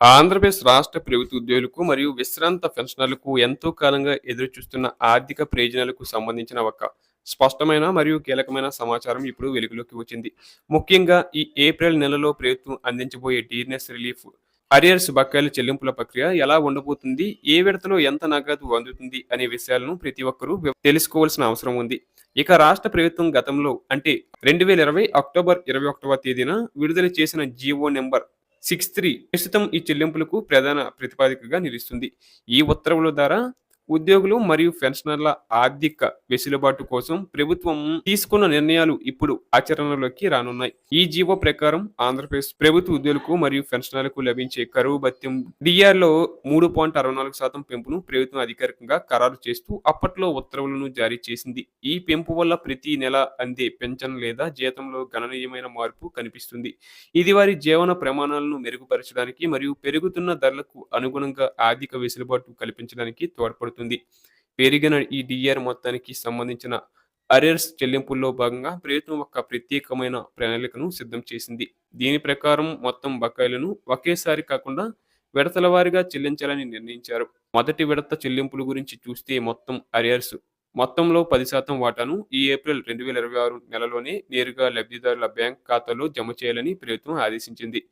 ఆంధ్రప్రదేశ్ రాష్ట్ర ప్రభుత్వ ఉద్యోగులకు మరియు విశ్రాంత పెన్షనర్లకు ఎంతో కాలంగా ఎదురుచూస్తున్న ఆర్థిక ప్రయోజనాలకు సంబంధించిన ఒక స్పష్టమైన మరియు కీలకమైన సమాచారం ఇప్పుడు వెలుగులోకి వచ్చింది. ముఖ్యంగా ఈ ఏప్రిల్ నెలలో ప్రభుత్వం అందించబోయే డీర్నెస్ రిలీఫ్ అరియర్స్ బకాయిల చెల్లింపుల ప్రక్రియ ఎలా ఉండబోతుంది, ఏ విడతలో ఎంత నగదు అందుతుంది అనే విషయాలను ప్రతి ఒక్కరూ తెలుసుకోవాల్సిన అవసరం ఉంది. ఇక రాష్ట్ర ప్రభుత్వం గతంలో అంటే 2020 అక్టోబర్ 21వ తేదీన విడుదల చేసిన జీవో నెంబర్ 63 ప్రస్తుతం ఈ చెల్లింపులకు ప్రధాన ప్రతిపాదికగా నిలుస్తుంది. ఈ ఉత్తర్వుల ద్వారా ఉద్యోగులు మరియు పెన్షనర్ల ఆర్థిక వెసులుబాటు కోసం ప్రభుత్వం తీసుకున్న నిర్ణయాలు ఇప్పుడు ఆచరణలోకి రానున్నాయి. ఈ జీవో ప్రకారం ఆంధ్రప్రదేశ్ ప్రభుత్వ ఉద్యోగులకు మరియు పెన్షనర్లకు లభించే కరువు భత్యం డిఆర్ లో 3.64% పెంపును ప్రభుత్వం అధికారికంగా ఖరారు చేస్తూ అప్పట్లో ఉత్తర్వులను జారీ చేసింది. ఈ పెంపు వల్ల ప్రతి నెల అందే పెన్షన్ లేదా జీతంలో గణనీయమైన మార్పు కనిపిస్తుంది. ఇది వారి జీవన ప్రమాణాలను మెరుగుపరచడానికి మరియు పెరుగుతున్న ధరలకు అనుగుణంగా ఆర్థిక వెసులుబాటు కల్పించడానికి తోడ్పడుతుంది. పెరిగిన ఈ డిఆర్ మొత్తానికి సంబంధించిన అరియర్స్ చెల్లింపుల్లో భాగంగా ప్రభుత్వం ఒక ప్రత్యేకమైన ప్రణాళికను సిద్ధం చేసింది. దీని ప్రకారం మొత్తం బకాయిలను ఒకేసారి కాకుండా విడతల వారీగా చెల్లించాలని నిర్ణయించారు. మొదటి విడత చెల్లింపుల గురించి చూస్తే మొత్తంలో 10% వాటాను ఈ ఏప్రిల్ 2026 నెలలోనే నేరుగా లబ్ధిదారుల బ్యాంక్ ఖాతాలో జమ చేయాలని ప్రభుత్వం ఆదేశించింది.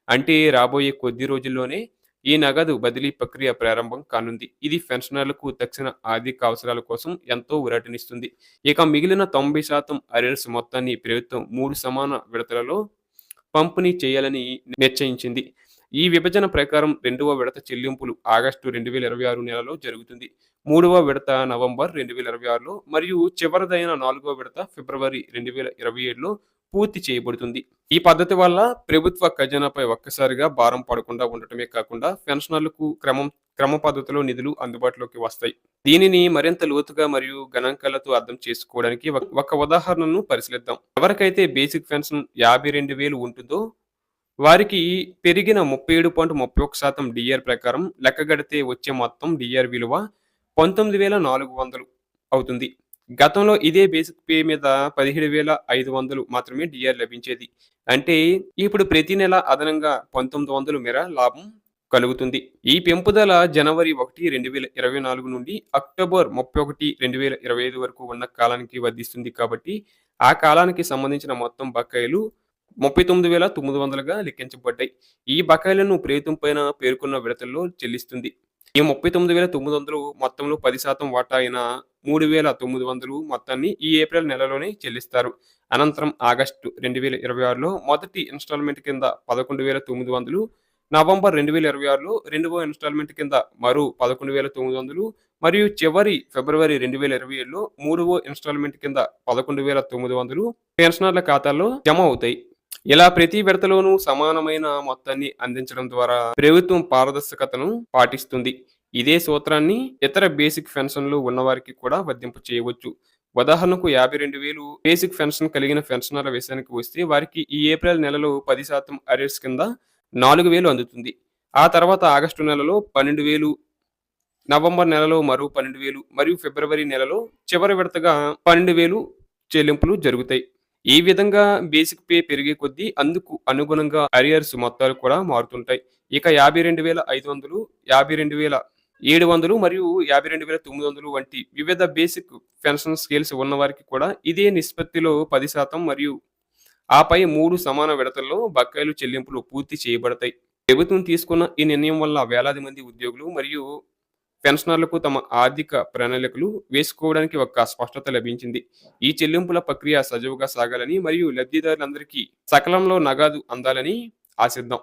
అంటే రాబోయే కొద్ది రోజుల్లోనే ఈ నగదు బదిలీ ప్రక్రియ ప్రారంభం కానుంది. ఇది పెన్షనర్లకు తక్షణ ఆర్థిక అవసరాల కోసం ఎంతో ఊరటనిస్తుంది. ఇక మిగిలిన 90% అరియర్స్ మొత్తాన్ని ప్రభుత్వం 3 సమాన విడతలలో పంపిణీ చేయాలని నిశ్చయించింది. ఈ విభజన ప్రకారం రెండవ విడత చెల్లింపులు ఆగస్టు 2026 నెలలో జరుగుతుంది. మూడవ విడత నవంబర్ 2026లో మరియు చివరిదైన నాలుగవ విడత ఫిబ్రవరి 2027లో పూర్తి చేయబడుతుంది. ఈ పద్ధతి వల్ల ప్రభుత్వ ఖజానాపై ఒక్కసారిగా భారం పడకుండా ఉండటమే కాకుండా పెన్షనర్లకు క్రమ పద్ధతిలో నిధులు అందుబాటులోకి వస్తాయి. దీనిని మరింత లోతుగా మరియు గణాంకాలతో అర్థం చేసుకోవడానికి ఒక ఉదాహరణను పరిశీలిద్దాం. ఎవరికైతే బేసిక్ పెన్షన్ 52,000 ఉంటుందో వారికి పెరిగిన 37.31% డిఆర్ ప్రకారం లెక్కగడితే వచ్చే మొత్తం డిఆర్ విలువ 19,400 అవుతుంది. గతంలో ఇదే బేసిక్ పే మీద 17,500 మాత్రమే డిఆర్ లభించేది. అంటే ఇప్పుడు ప్రతి నెల అదనంగా 1,900 మేర లాభం కలుగుతుంది. ఈ పెంపుదల జనవరి 1, 2024 నుండి అక్టోబర్ 31, 2025 వరకు ఉన్న కాలానికి వర్తిస్తుంది కాబట్టి ఆ కాలానికి సంబంధించిన మొత్తం బకాయిలు 39,900గా లెక్కించబడ్డాయి. ఈ బకాయిలను ప్రభుత్వం పైన పేర్కొన్న విడతల్లో చెల్లిస్తుంది. ఈ 39,900 మొత్తంలో 10% వాటా అయిన 3,900 మొత్తాన్ని ఈ ఏప్రిల్ నెలలోనే చెల్లిస్తారు. అనంతరం ఆగస్టు 2026లో మొదటి ఇన్స్టాల్మెంట్ కింద 11,900, నవంబర్ 2026లో రెండవ ఇన్స్టాల్మెంట్ కింద మరో 11,900 మరియు చివరి ఫిబ్రవరి 2027లో మూడవ ఇన్స్టాల్మెంట్ కింద 11,900 పెన్షనర్ల ఖాతాల్లో జమ అవుతాయి. ఇలా ప్రతి విడతలోనూ సమానమైన మొత్తాన్ని అందించడం ద్వారా ప్రభుత్వం పారదర్శకతను పాటిస్తుంది. ఇదే సూత్రాన్ని ఇతర బేసిక్ పెన్షన్లు ఉన్నవారికి కూడా వర్తింప చేయవచ్చు. ఉదాహరణకు 52,000 బేసిక్ పెన్షన్ కలిగిన పెన్షనర్ల విషయానికి వస్తే వారికి ఈ ఏప్రిల్ నెలలో 10% అరియర్స్ కింద 4,000 అందుతుంది. ఆ తర్వాత ఆగస్టు నెలలో 12,000, నవంబర్ నెలలో మరో 12,000 మరియు ఫిబ్రవరి నెలలో చివరి విడతగా 12,000 చెల్లింపులు జరుగుతాయి. ఈ విధంగా బేసిక్ పే పెరిగే కొద్దీ అందుకు అనుగుణంగా అరియర్స్ మొత్తాలు కూడా మారుతుంటాయి. ఇక 52,500, 52,700 మరియు 52,900 వంటి వివిధ బేసిక్ పెన్షన్ స్కేల్స్ ఉన్నవారికి కూడా ఇదే నిష్పత్తిలో 10% మరియు ఆపై 3 సమాన విడతల్లో బకాయిలు చెల్లింపులు పూర్తి చేయబడతాయి. ప్రభుత్వం తీసుకున్న ఈ నిర్ణయం వల్ల వేలాది మంది ఉద్యోగులు మరియు పెన్షనర్లకు తమ ఆర్థిక ప్రణాళికలు వేసుకోవడానికి ఒక స్పష్టత లభించింది. ఈ చెల్లింపుల ప్రక్రియ సజావుగా సాగాలని మరియు లబ్ధిదారులందరికీ సకాలంలో నగదు అందాలని ఆశిద్దాం.